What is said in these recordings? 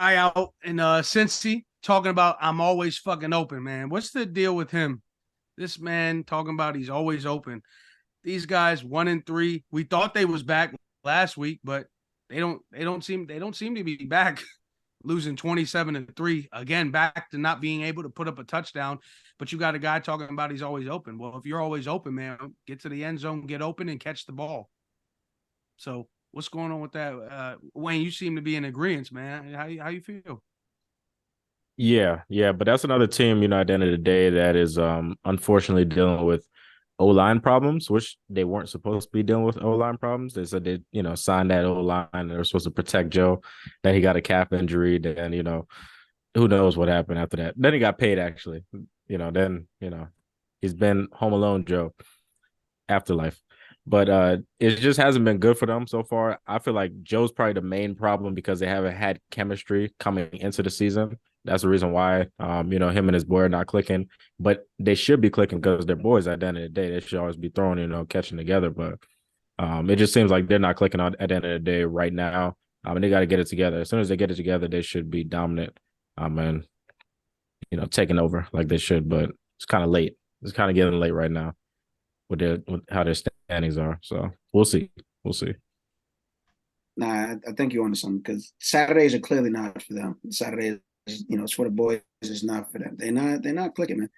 I out in Cincy talking about I'm always fucking open, man. What's the deal with him? This man talking about he's always open. These guys 1-3. We thought they was back last week, but they don't seem to be back. Losing 27-3 again, back to not being able to put up a touchdown. But you got a guy talking about he's always open. Well, if you're always open, man, get to the end zone, get open, and catch the ball. So what's going on with that? Wayne, you seem to be in agreement, man. How you feel? Yeah, but that's another team, at the end of the day that is unfortunately dealing with O-line problems, which they weren't supposed to be dealing with O-line problems. They said they, signed that O-line and they were supposed to protect Joe. Then he got a calf injury. Then, who knows what happened after that. Then he got paid actually. He's been home alone, Joe, afterlife. But it just hasn't been good for them so far. I feel like Joe's probably the main problem because they haven't had chemistry coming into the season. That's the reason why him and his boy are not clicking. But they should be clicking because they're boys at the end of the day. They should always be throwing, catching together. But it just seems like they're not clicking at the end of the day right now. And they got to get it together. As soon as they get it together, they should be dominant. And taking over like they should. But it's kind of late. It's kind of getting late right now with how their standings are. So we'll see. We'll see. Nah, I think you're onto something because Saturdays are clearly not for them. Saturdays, it's for the boys. It's not for them. They're not clicking, man.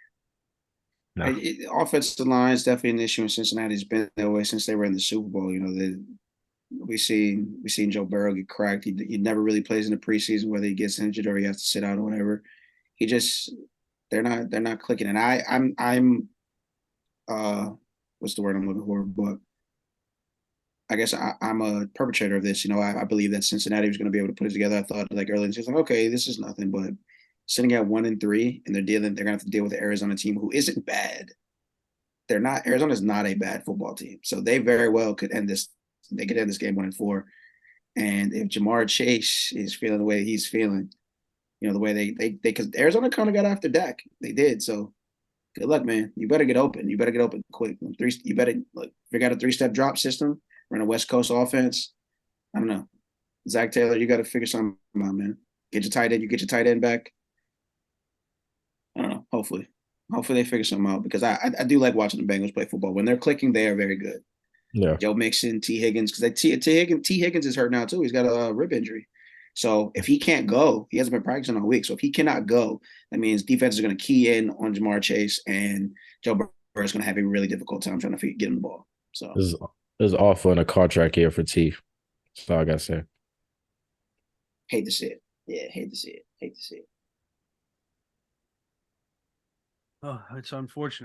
No. Offensive line is definitely an issue in Cincinnati. It's been that way since they were in the Super Bowl. We seen Joe Burrow get cracked. He never really plays in the preseason, whether he gets injured or he has to sit out or whatever. He just they're not clicking. And I'm uh what's the word I'm looking for? But I guess I'm a perpetrator of this. I believe that Cincinnati was going to be able to put it together. I thought like early in the season, like, okay, this is nothing, but sitting at 1-3 and they're going to have to deal with the Arizona team who isn't bad. They're not Arizona's not a bad football team, so they very well could end this. They could end this game 1-4. And if Jamar Chase is feeling the way he's feeling, the way they because Arizona kind of got after Dak, they did. So good luck, man. You better get open. You better get open quick. You better look. Figure out a 3-step drop system. Run a West Coast offense. I don't know. Zach Taylor, you got to figure something out, man. Get your tight end. You get your tight end back. I don't know. Hopefully they figure something out because I do like watching the Bengals play football. When they're clicking, they are very good. Yeah. Joe Mixon, T Higgins, because T Higgins is hurt now too. He's got a rib injury. So if he can't go, he hasn't been practicing all week. So if he cannot go, that means defense is going to key in on Jamar Chase, and Joe Burrow is going to have a really difficult time trying to get him the ball. So This is this is awful in a contract year for T. That's all I gotta say. hate to see it. Yeah, hate to see it. Hate to see it. Oh, it's unfortunate.